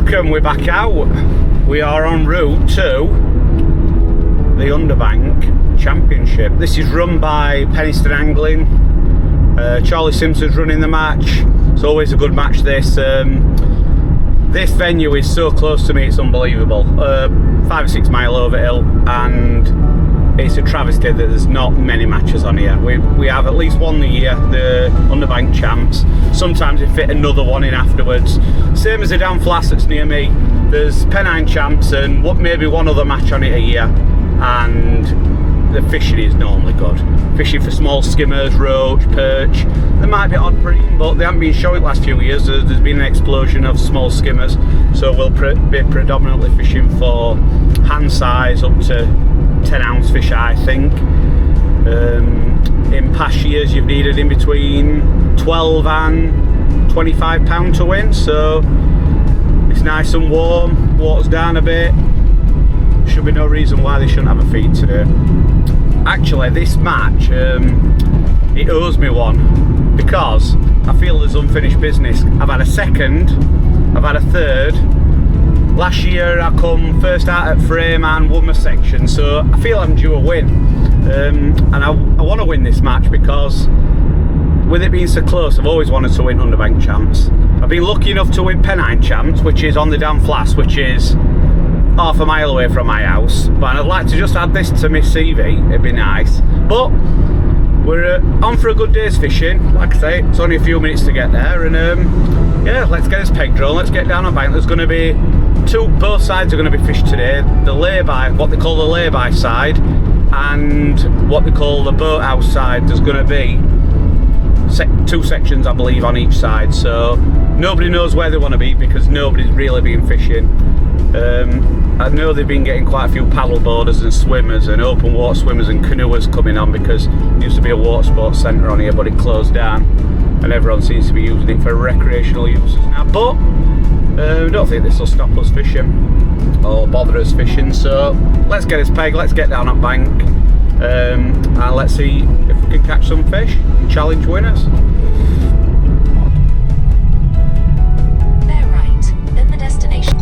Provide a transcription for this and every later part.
welcome, we're back out. We are en route to the Underbank Championship. This is run by Penistone Angling. Charlie Simpson's running the match. It's always a good match, this. This venue is so close to me, it's unbelievable. 5 or 6 mile over hill, and it's a travesty that there's not many matches on here. We have at least one a year, the Underbank Champs. Sometimes we fit another one in afterwards. Same as the Dan Flass that's near me. There's Pennine Champs and maybe one other match on it a year. And the fishing is normally good. Fishing for small skimmers, roach, perch. There might be odd bream, but they haven't been showing the last few years. There's been an explosion of small skimmers. So we'll be predominantly fishing for hand size up to 10-ounce fish, I think. In past years you've needed in between 12 and 25 pound to win, so it's nice and warm, water's down a bit. Should be no reason why they shouldn't have a feed today. Actually, this match, it owes me one, because I feel there's unfinished business. I've had a second, I've had a third. Last year I come first out at frame and won my section, so I feel I'm due a win. And I want to win this match because with it being so close, I've always wanted to win Underbank Champs. I've been lucky enough to win Pennine Champs, which is on the Dan Flass, which is half a mile away from my house. But I'd like to just add this to my CV, it'd be nice. But we're on for a good day's fishing. Like I say, it's only a few minutes to get there, and yeah, let's get this peg drawn, let's get down on bank. There's going to be both sides are going to be fished today. The lay-by, what they call the lay-by side, and what they call the boathouse side. There's going to be 2 sections, I believe, on each side, so nobody knows where they want to be because nobody's really been fishing. I know they've been getting quite a few paddle boarders and swimmers and open water swimmers and canoers coming on, because there used to be a water sports centre on here, but it closed down and everyone seems to be using it for recreational uses now. But I don't think this will stop us fishing or bother us fishing, so let's get this peg, let's get down on bank, and let's see if we can catch some fish and challenge winners. Bear right, then the destination.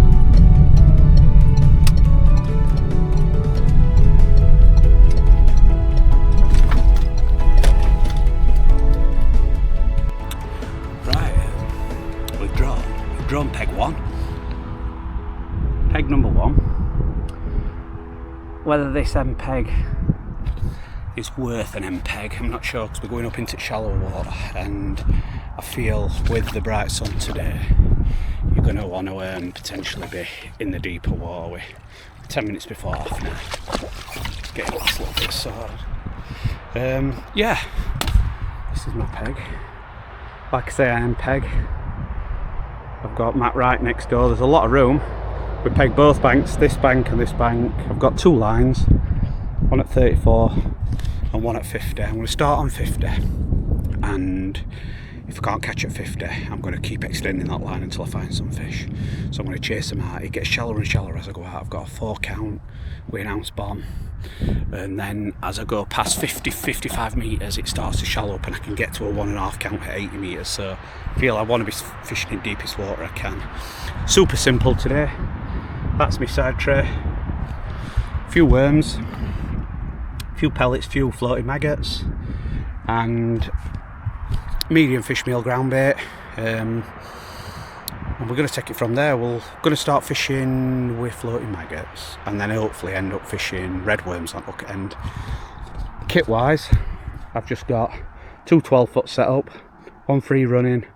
We've drawn peg 1. Peg number 1. Whether this end peg is worth an end peg, I'm not sure, because we're going up into shallow water, and I feel with the bright sun today you're going to want to potentially be in the deeper water. We're 10 minutes before half now, getting this little bit sorted. Yeah, this is my peg. Like I say, I am peg. I've got Matt right next door. There's a lot of room. We peg both banks, this bank and this bank. I've got 2 lines, one at 34 and one at 50. I'm going to start on 50, and if I can't catch at 50, I'm going to keep extending that line until I find some fish. So I'm going to chase them out. It gets shallower and shallower as I go out. I've got a 4 count with an ounce bomb, and then as I go past 50-55 metres it starts to shallow up, and I can get to a 1.5 count at 80 metres. So I feel I want to be fishing in deepest water I can. Super simple today. That's my side tray. A few worms, a few pellets, few floating maggots, and medium fish meal ground bait. And we're going to take it from there. We're going to start fishing with floating maggots, and then hopefully end up fishing red worms on hook end. Kit wise, I've just got 2 12-foot setup, 1 free running,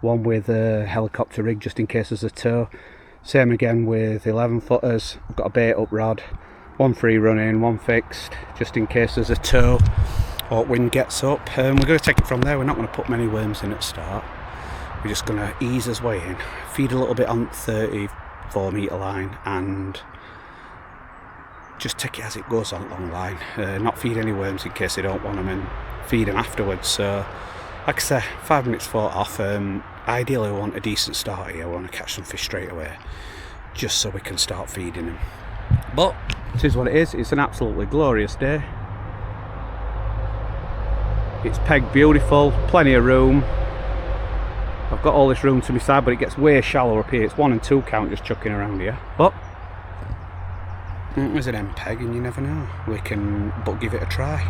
1 with a helicopter rig just in case there's a tow. Same again with 11-footers. I've got a bait up rod, 1 free running, 1 fixed just in case there's a tow or wind gets up. We're going to take it from there. We're not going to put many worms in at the start. We're just going to ease us way in, feed a little bit on 34 metre line, and just take it as it goes on long line. Not feed any worms in case they don't want them, and feed them afterwards. So like I say, 5 minutes fought off. Ideally I want a decent start here. I want to catch some fish straight away, just so we can start feeding them. But it is what it is. It's an absolutely glorious day. It's pegged beautiful, plenty of room. I've got all this room to my side, but it gets way shallower up here. It's 1 and 2 count just chucking around here. But there's an end peg, and you never know. We can but give it a try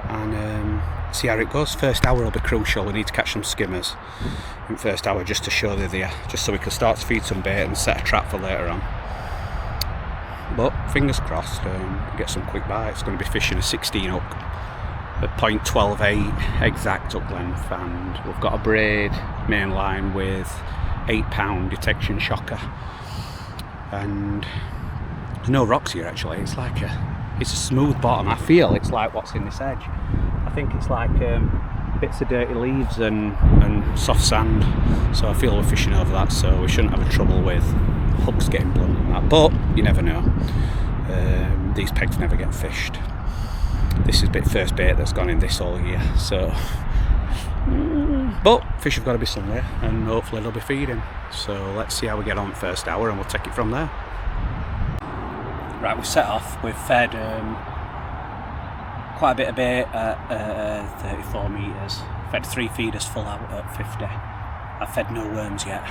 and see how it goes. First hour will be crucial. We need to catch some skimmers in first hour just to show they're there, just so we can start to feed some bait and set a trap for later on. But fingers crossed, get some quick bites. Going to be fishing a 16 hook at 0.128 exact hook length, and we've got a braid main line with 8-pound detection shocker, and there's no rocks here actually. It's like it's a smooth bottom. I feel it's like what's in this edge. I think it's like bits of dirty leaves and soft sand, so I feel we're fishing over that, so we shouldn't have a trouble with hooks getting blunt and that, but you never know. These pegs never get fished. This is first bait that's gone in this all year, so but fish have got to be somewhere, and hopefully they'll be feeding. So let's see how we get on first hour, and we'll take it from there. Right, we've set off. We've fed quite a bit of bait at 34 metres. Fed 3 feeders full out at 50. I've fed no worms yet.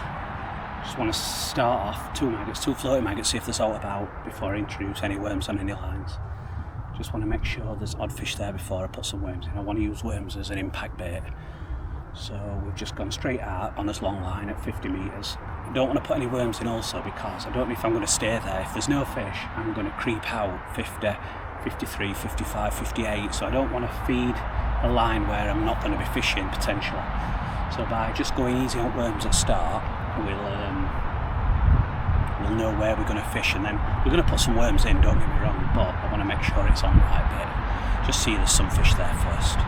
Just want to start off 2 maggots, 2 floating maggots, see if there's out about before I introduce any worms on any lines. Just want to make sure there's odd fish there before I put some worms in. I want to use worms as an impact bait. So we've just gone straight out on this long line at 50 metres. I don't want to put any worms in also because I don't know if I'm going to stay there. If there's no fish, I'm going to creep out 50, 53, 55, 58. So I don't want to feed a line where I'm not going to be fishing potentially. So by just going easy on worms at start, we'll know where we're going to fish, and then we're going to put some worms in, don't get me wrong, but I want to make sure it's on the right bit. Just see there's some fish there first.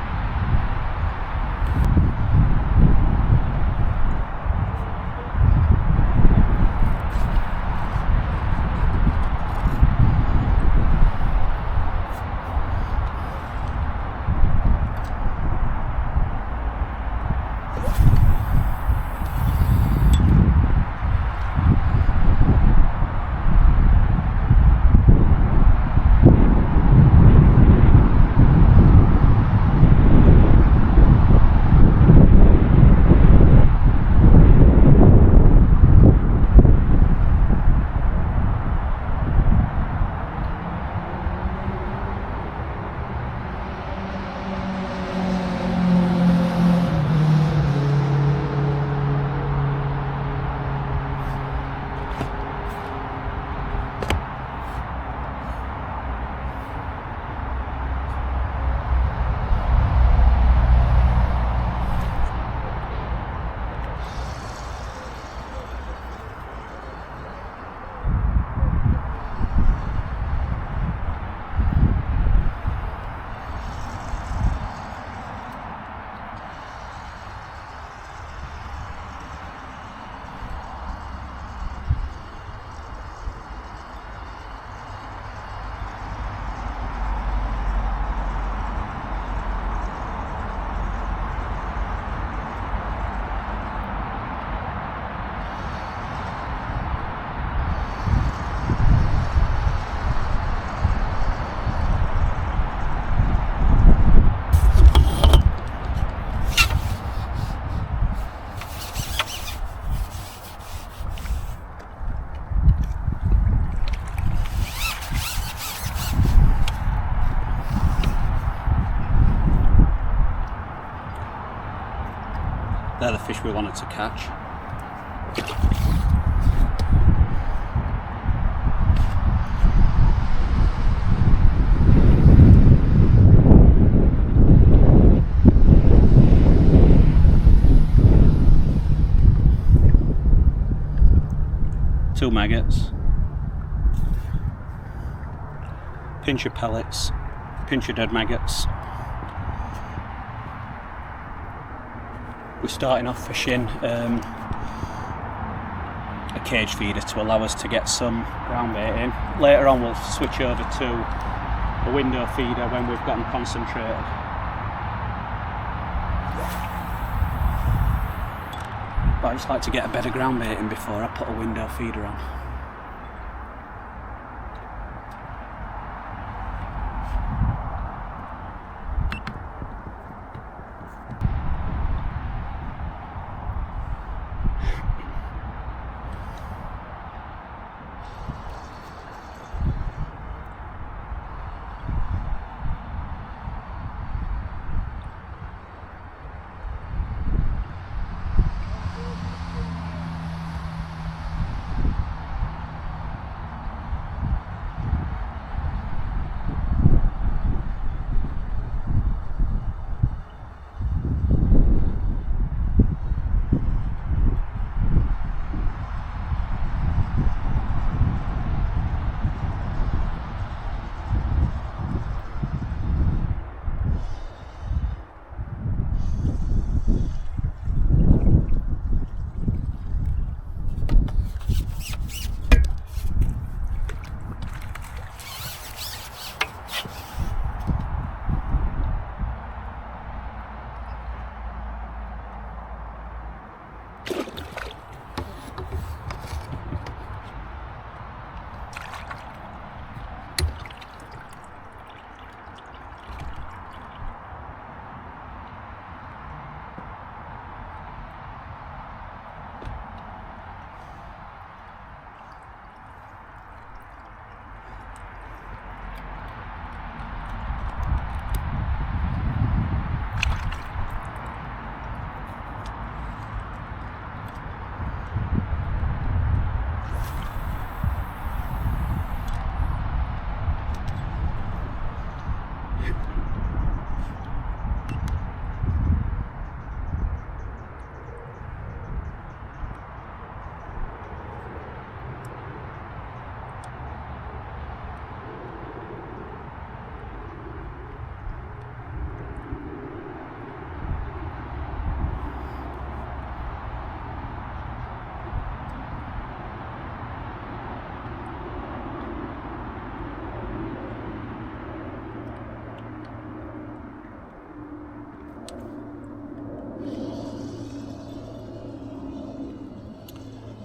They're the fish we wanted to catch. Two maggots, pinch of pellets, pinch of dead maggots. We're starting off fishing a cage feeder to allow us to get some ground bait in. Later on we'll switch over to a window feeder when we've gotten concentrated. But I just like to get a bed of ground bait in before I put a window feeder on.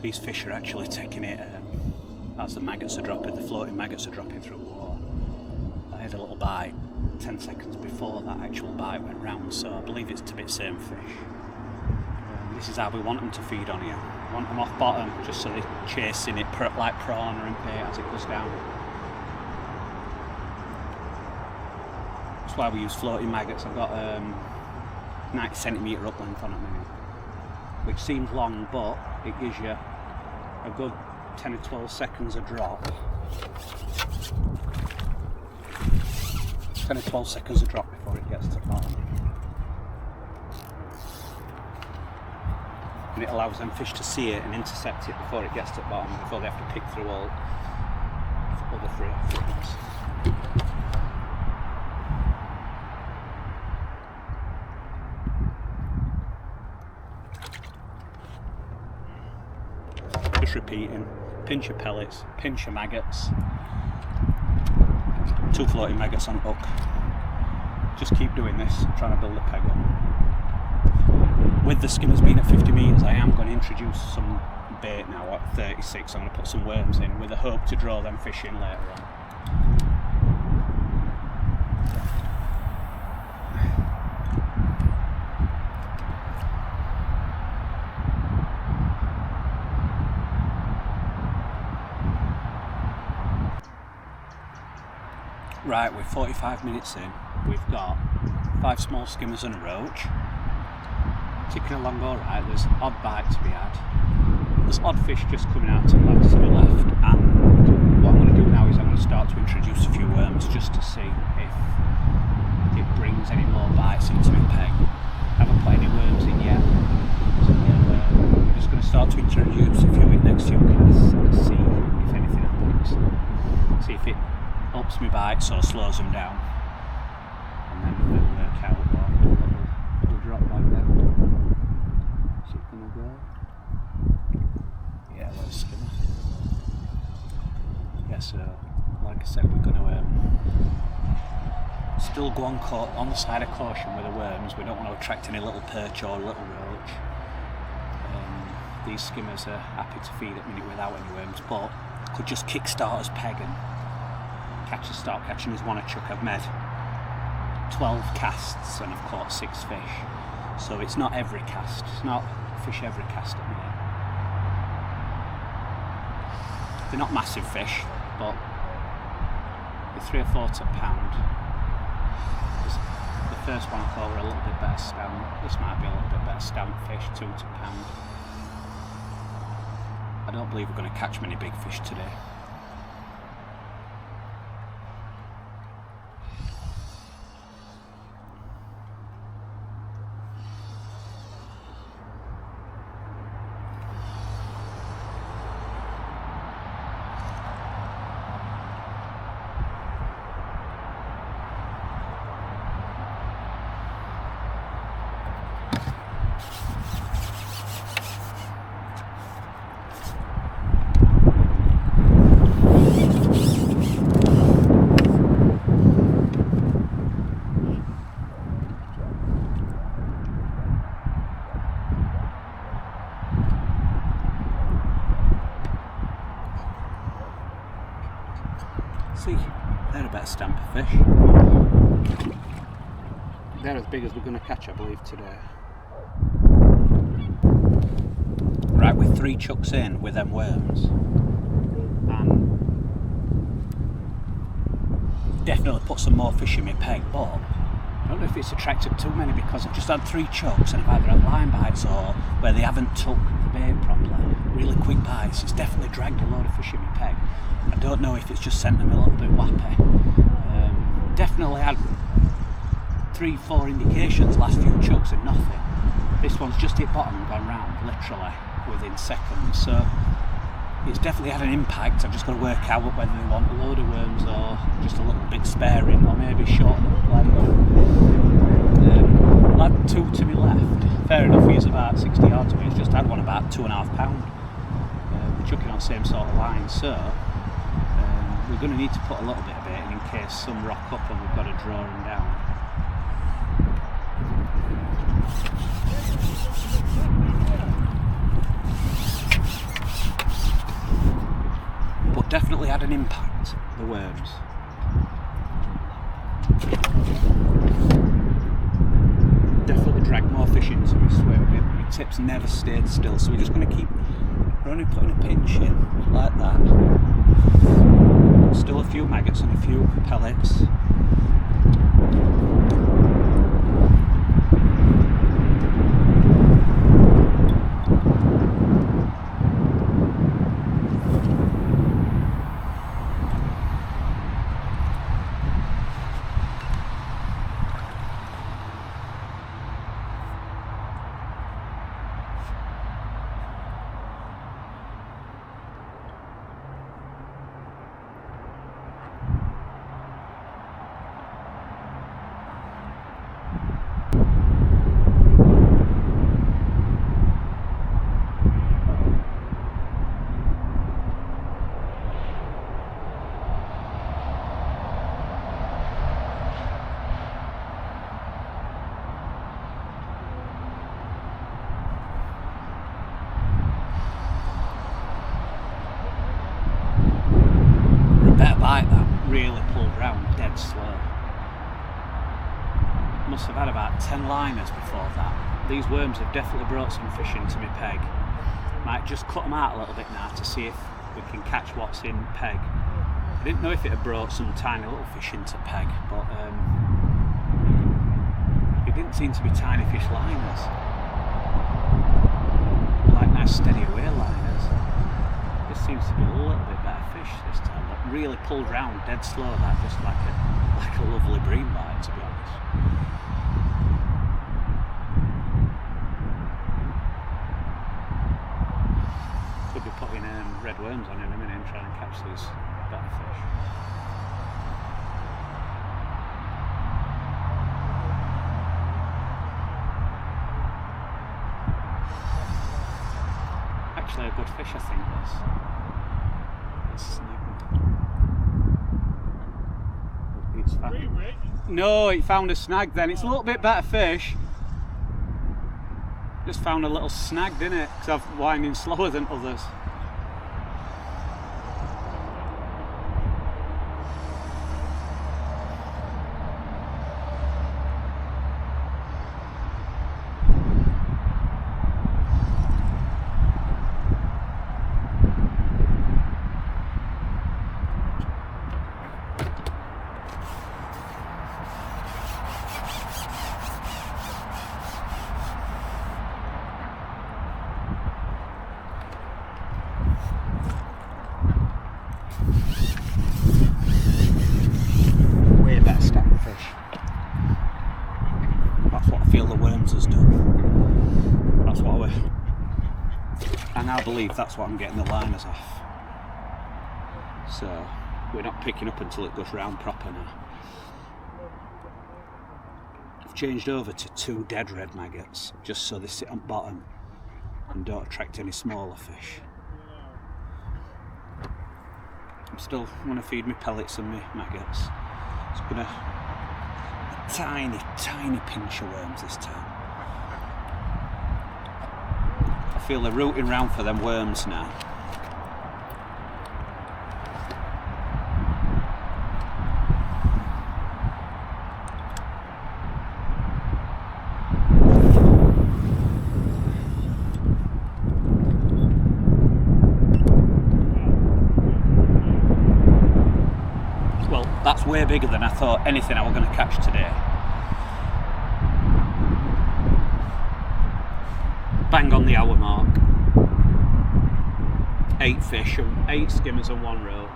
These fish are actually taking it as the maggots are dropping, the floating maggots are dropping through water. I had a little bite 10 seconds before that actual bite went round, so I believe it's to be the same fish. This is how we want them to feed on here. We want them off bottom, just so they're chasing it like prawn or bait as it goes down. That's why we use floating maggots. I've got 90 centimetre up length on at the minute, which seems long, but it gives you a good 10 or 12 seconds of drop. 10 or 12 seconds of drop before it gets to the bottom. And it allows them fish to see it and intercept it before it gets to the bottom, before they have to pick through all other things. Just repeating, pinch your pellets, pinch your maggots, 2 floating maggots on hook. Just keep doing this, trying to build a peg up. With the skimmers being at 50 metres, I am going to introduce some bait now at 36. I'm going to put some worms in with a hope to draw them fish in later on. Right, we're 45 minutes in. We've got 5 small skimmers and a roach. Ticking along alright, there's odd bite to be had. There's odd fish just coming out to the left, and what I'm going to do now is I'm going to start to introduce a few worms just to see if it brings any more bites into my peg. I haven't put any worms in yet, so I'm just going to start to introduce a few in next few casts and see if anything happens. See if it helps me bites or slows them down, and then we'll work out what little drop back there. Is it gonna go? Yeah, let's skimmer. Yeah, so like I said, we're gonna still go on the side of caution with the worms. We don't want to attract any little perch or little roach. These skimmers are happy to feed at minute without any worms, but could just kick-start us peg and start catching us one a chuck. I've made 12 casts and I've caught 6 fish, so it's not every cast, it's not fish every cast at minute. They're not massive fish, but they're 3 or 4 to a pound. The first one I thought were a little bit better stamp. This might be a little bit better stamp fish, 2 to a pound. I don't believe we're going to catch many big fish today. See, they're a better stamp of fish. They're as big as we're going to catch, I believe, today. Right, we're 3 chucks in with them worms, and definitely put some more fish in my peg, but I don't know if it's attracted too many because I've just had 3 chucks and I've either had line bites or where they haven't took the bait properly, really quick bites. It's definitely dragged a load of fish in my peg. I don't know if it's just sent them a little bit wappy. Definitely had 3-4 indications last few chucks and nothing. This one's just hit bottom and gone round, literally within seconds. So it's definitely had an impact. I've just got to work out whether they want a load of worms or just a little bit sparing, or maybe shorten up the length. I'll add 2 to my left. Fair enough, he's about 60 yards away. He's just had one about 2.5 pound. We're chucking on the same sort of line, so we're going to need to put a little bit of bait in case some rock up and we've got to draw them down. definitely had an impact, the worms. Definitely dragged more fish into me, swear. My tips never stayed still, so we're just going to keep. We're only putting a pinch in, like that. Still a few maggots and a few pellets. Better bite that, really pulled round dead slow. Must have had about 10 liners before that. These worms have definitely brought some fish into my peg. Might just cut them out a little bit now to see if we can catch what's in peg. I didn't know if it had brought some tiny little fish into peg, but it didn't seem to be tiny fish liners. Like nice steady away liners. This seems to be a little bit better fish this time. But really pulled round dead slow, that just like a lovely bream bite, to be honest. Could be putting red worms on in a minute and trying to catch these better fish. Actually a good fish, I think, this. It's found. No, it found a snag then. It's a little bit better fish. Just found a little snag, didn't it? Because I'm winding slower than others. Way better stack of fish. That's what I feel the worms has done. That's what I now believe that's what I'm getting the liners off. So we're not picking up until it goes round proper now. I've changed over to 2 dead red maggots just so they sit on bottom and don't attract any smaller fish. I'm still going to feed me pellets and me maggots. It's been a tiny pinch of worms this time. I feel they're rooting round for them worms now. Well, that's way bigger than I thought anything I was going to catch today. Bang on the hour mark. 8 fish, 8 skimmers and 1 roach.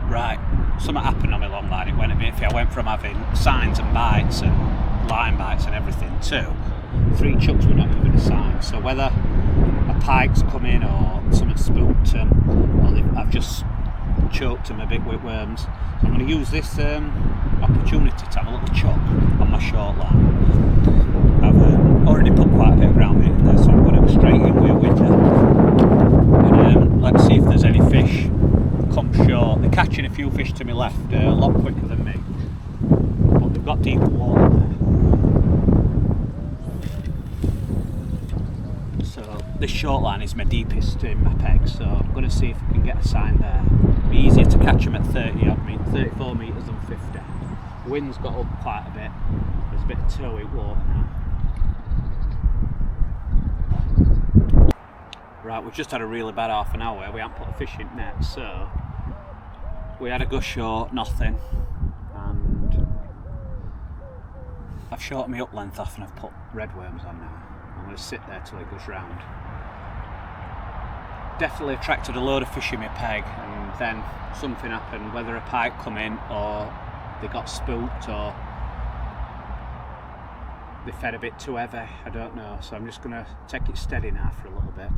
Right, something happened on my long line. It went a bit iffy. I went from having signs and bites and line bites and everything to 3 chucks were not even a sign. So whether a pike's come in or something spooked them, or I've just choked them a bit with worms. So I'm going to use this opportunity to have a little chuck on my short line. I've already put quite a bit of ground bait in there, so I'm going to go straight in with a winter. And let's see if there's any fish come short. They're catching a few fish to my left, a lot quicker than me, but they've got deeper water there. So this short line is my deepest in my peg, so I'm going to see if I can get a sign there. It'll be easier to catch them at 34 metres than 50. The wind's got up quite a bit. There's a bit of tow-in water now. Right, we've just had a really bad half an hour. We haven't put a fishing net, so we had a go short, nothing, and I've shortened my up length off and I've put red worms on now. I'm going to sit there till it goes round. Definitely attracted a load of fish in my peg, and then something happened, whether a pike come in or they got spooked or they fed a bit too heavy, I don't know. So I'm just going to take it steady now for a little bit,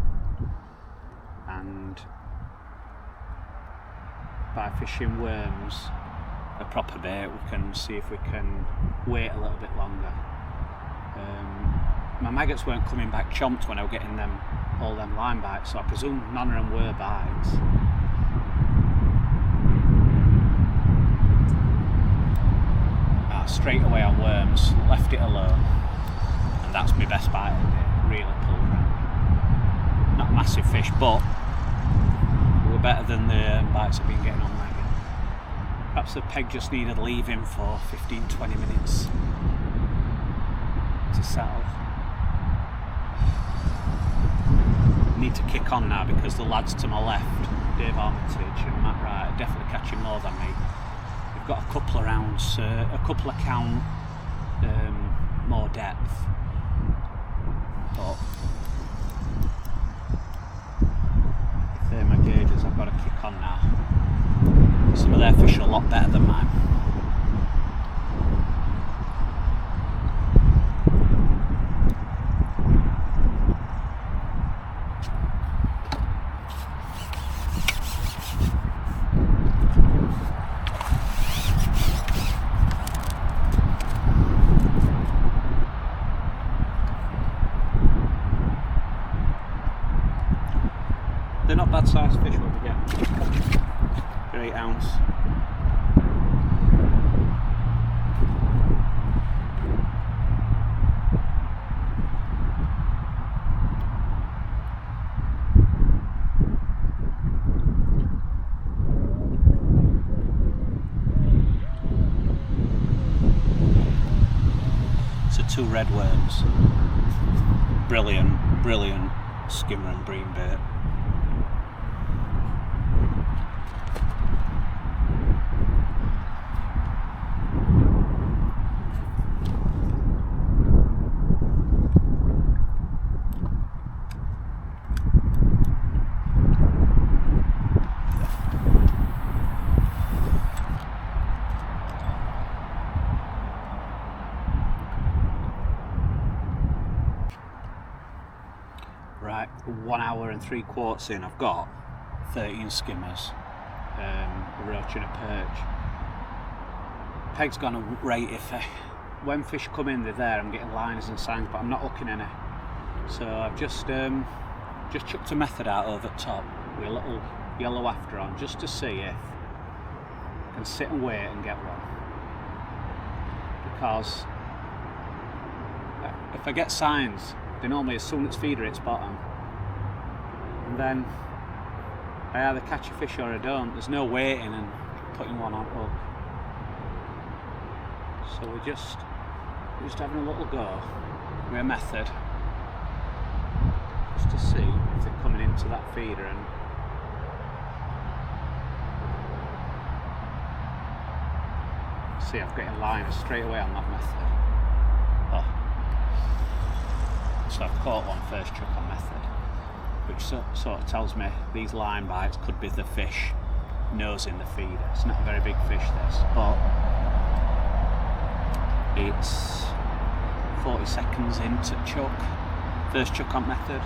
and by fishing worms, a proper bait, we can see if we can wait a little bit longer. My maggots weren't coming back chomped when I was getting them, all them line bites, so I presume none of them were bites. Straight away on worms, left it alone, and that's my best bite of it. Really pulled round. Not massive fish, but they were better than the bites I've been getting on maggot. Perhaps the peg just needed leaving for 15-20 minutes to settle. Need to kick on now because the lads to my left, Dave Armitage and Matt Wright, are definitely catching more than me. We've got a couple of rounds, a couple of count more depth, but if they're my gauges, I've got to kick on now. Some of their fish are a lot better than mine. They're not bad sized fish what we get. They're 8 ounce. So 2 red worms. Brilliant, brilliant skimmer and bream bait. Right, 1 hour and 3/4 in, I've got 13 skimmers, a roach and a perch. Peg's gone right iffy. When fish come in, they're there. I'm getting liners and signs, but I'm not hooking any. So I've just chucked a method out over the top with a little yellow after on, just to see if I can sit and wait and get one. Because if I get signs, they normally, as soon as feeder hits bottom, and then I either catch a fish or I don't. There's no waiting and putting one on hook. So we're just having a little go with a method, just to see if they're coming into that feeder. And see, I'm getting liners straight away on that method. Oh. So I've caught one first chuck on method, which sort of tells me these line bites could be the fish nosing the feeder. It's not a very big fish this, but it's 40 seconds into chuck, first chuck on method.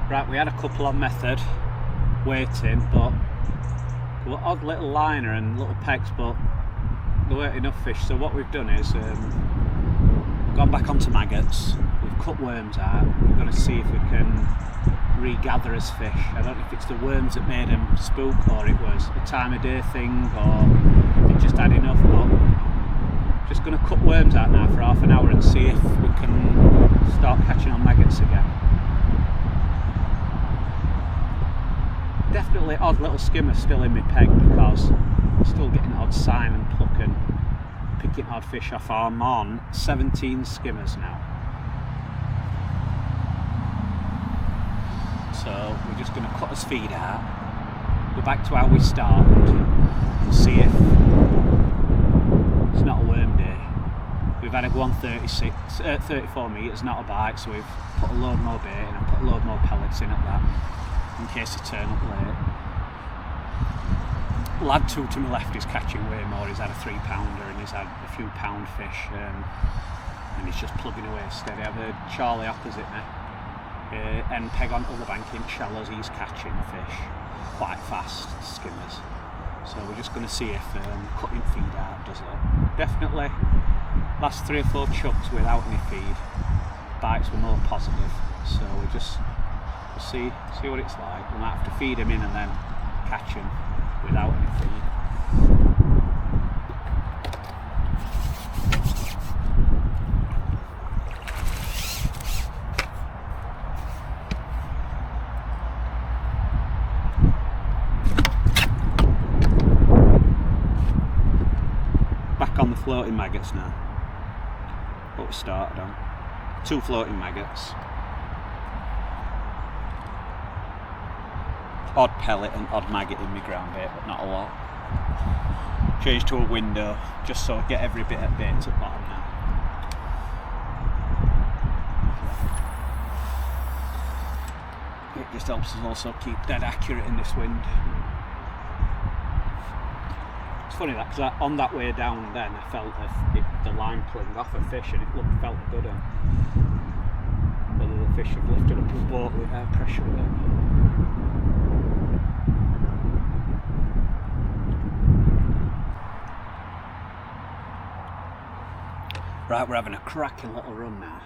Right, we had a couple on method waiting, but they were odd little liner and little pegs, but there weren't enough fish. So what we've done is gone back onto maggots. We've cut worms out. We're going to see if we can regather as fish. I don't know if it's the worms that made them spook, or it was a time of day thing, or they just had enough. But just going to cut worms out now for half an hour and see if we can start catching on maggots again. Definitely odd little skimmer still in my peg, because I'm still getting odd sign and pluck and picking odd fish off. I'm on 17 skimmers now. So we're just going to cut his feed out, go back to how we started and see if it's not a worm day. We've had to go on 34 metres, not a bite, so we've put a load more bait in and put a load more pellets in at that, in case they turn up late. Lad 2 to my left is catching way more. He's had a 3-pounder and he's had a few pound fish, and he's just plugging away steady. I've heard Charlie opposite me and peg on Underbank in shallows. He's catching fish quite fast, skimmers. So we're just going to see if cutting feed out does it. Definitely last 3 or 4 chucks without any feed, bites were more positive. So we'll see what it's like. We might have to feed him in and then catch him without any feed. Back on the floating maggots now. What we started on. 2 floating maggots. Odd pellet and odd maggot in my ground bait, but not a lot. Change to a window just so I get every bit of bait at the bottom now. It just helps us also keep dead accurate in this wind. It's funny that, because on that way down then I felt the line pulling off a fish and it felt good. Whether the fish have lifted up the boat with air pressure with it. Right, we're having a cracking little run now.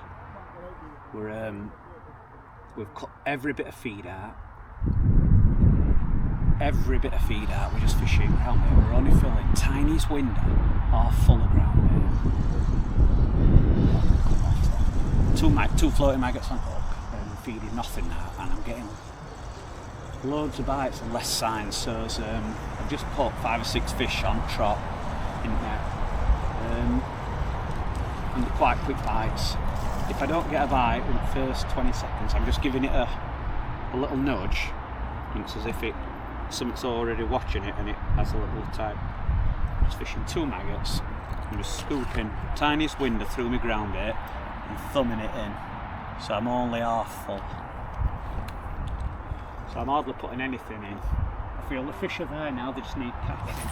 We've cut every bit of feed out. We're just fishing ground bait. We're only filling tiniest window, half full of ground bait. 2 floating maggots on hook, and I'm feeding nothing now, and I'm getting loads of bites and less signs. So I've just put 5 or 6 fish on trot in there. And they're quite quick bites. If I don't get a bite in the first 20 seconds, I'm just giving it a little nudge, and it's as if something's already watching it and it has a little time. Just fishing 2 maggots. I'm just scooping tiniest window through my ground bait and thumbing it in. So I'm only half full. So I'm hardly putting anything in. I feel the fish are there now, they just need catching.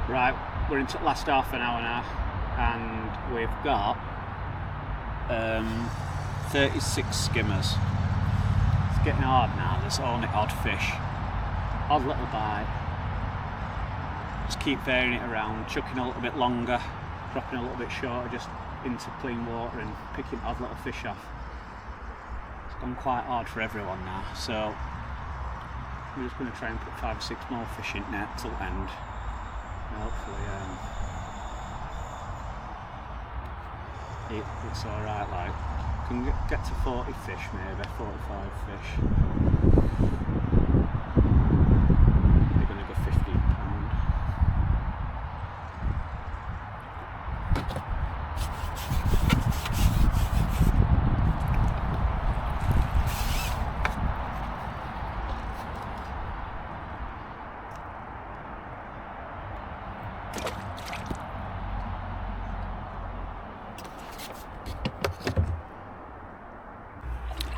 Right, we're into the last half an hour now, and we've got 36 skimmers. It's getting hard now, there's only odd fish. Odd little bite. Just keep varying it around, chucking a little bit longer, dropping a little bit shorter, just into clean water and picking odd little fish off. It's gone quite hard for everyone now, so we're just going to try and put 5 or 6 more fish in net till the end. Hopefully it's alright, like can get to 40 fish, maybe 45 fish. They're going to go £15.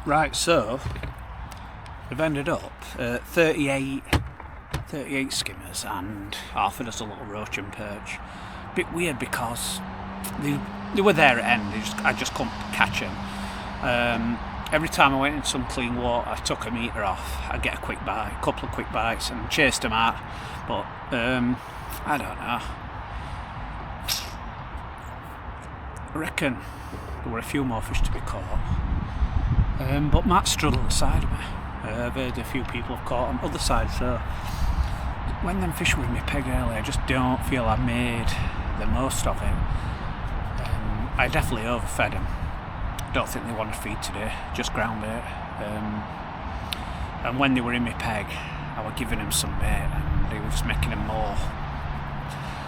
Right, so we've ended up 38 skimmers and half a dozen little roach and perch. Bit weird because they were there at end, I just couldn't catch them. Every time I went in some clean water, I took a meter off, I'd get a couple of quick bites and chased them out, but I don't know. I reckon there were a few more fish to be caught. But Matt stood on the side of me. I've heard a few people have caught on the other side, so when them fish were in my peg earlier, I just don't feel I made the most of it. I definitely overfed them. Don't think they wanted feed today, just ground bait. And when they were in my peg, I was giving them some bait and it was making them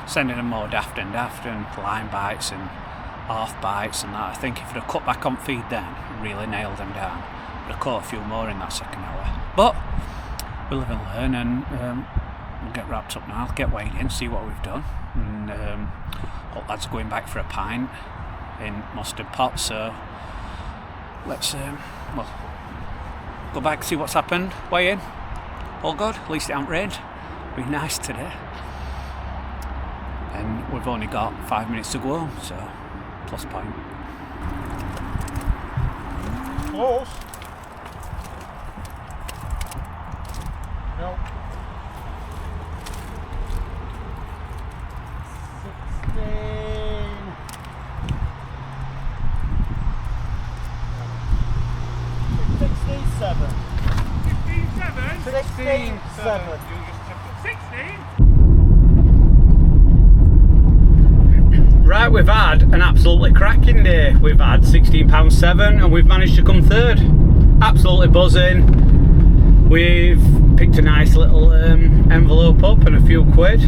sending them more daft and line bites and half bites and that. I think if I'd have cut back on feed then and really nailed them down, I'd have caught a few more in that second hour. But we live and learn, and we'll get wrapped up now, get weighed in, see what we've done, and all lads are going back for a pint in mustard pot, so let's go back, see what's happened, weigh in, all good, at least it hasn't rained, be nice today, and we've only got 5 minutes to go home, so plus point. Close. Nope. 67. 16. 7. 16? Right, we've had an absolutely cracking day. We've had £16.7 and we've managed to come third. Absolutely buzzing. We've picked a nice little envelope up and a few quid.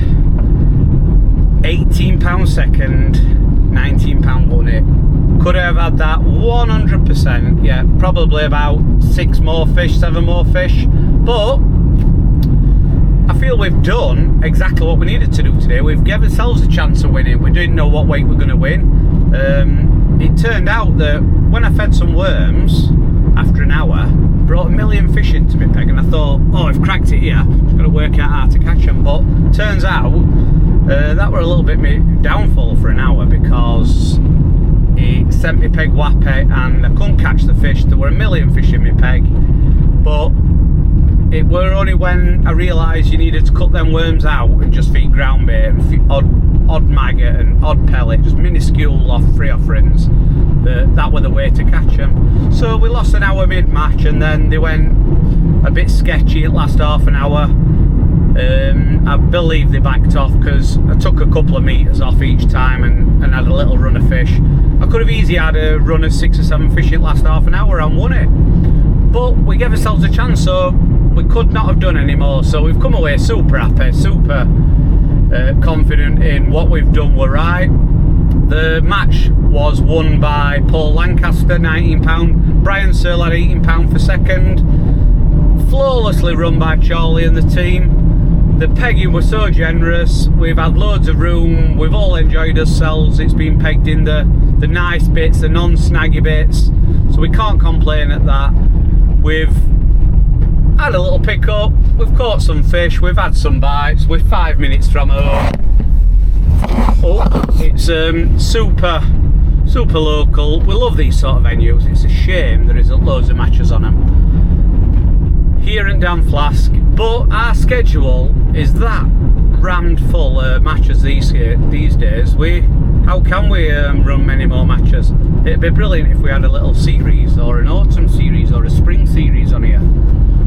£18 second, £19 won it. Could have had that 100%, yeah, probably about 7 more fish, but I feel we've done exactly what we needed to do today. We've given ourselves a chance of winning. We didn't know what weight we were going to win. It turned out that when I fed some worms after an hour, brought 1 million fish into my peg, and I thought, oh, I've cracked it here, just got to work out how to catch them. But turns out that were a little bit my downfall for an hour, because it sent me peg wappy and I couldn't catch the fish. There were 1 million fish in my peg, but it were only when I realised you needed to cut them worms out and just feed ground bait and odd maggot and odd pellet, just minuscule free offerings, that were the way to catch them. So we lost an hour mid-match, and then they went a bit sketchy at last half an hour. I believe they backed off because I took a couple of meters off each time and had a little run of fish. I could have easily had a run of 6 or 7 fish in last half an hour and won it, but we gave ourselves a chance, so we could not have done any more. So we've come away super happy, super confident in what we've done were right. The match was won by Paul Lancaster, £19, Brian Searle had £18 for second, flawlessly run by Charlie and the team. The pegging was so generous, we've had loads of room, we've all enjoyed ourselves. It's been pegged in the nice bits, the non-snaggy bits, so we can't complain at that. We've had a little pick up, we've caught some fish, we've had some bites, we're 5 minutes from home. Oh, it's super local. We love these sort of venues. It's a shame there isn't loads of matches on them here in Dan Flask, but our schedule is that rammed full of matches these days. How can we run many more matches? It'd be brilliant if we had a little series, or an autumn series, or a spring series on here.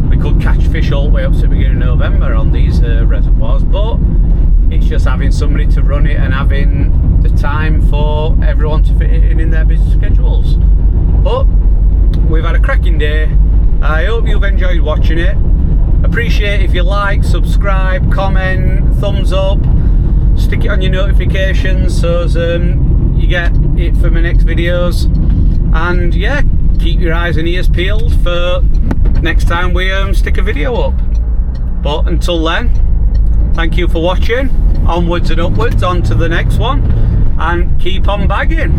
We could catch fish all the way up to the beginning of November on these reservoirs, but it's just having somebody to run it and having the time for everyone to fit it in their busy schedules. But we've had a cracking day. I hope you've enjoyed watching it. Appreciate if you like, subscribe, comment, thumbs up, stick it on your notifications so as you get it for my next videos. And yeah, keep your eyes and ears peeled for next time we stick a video up. But until then, thank you for watching. Onwards and upwards, on to the next one, and keep on bagging.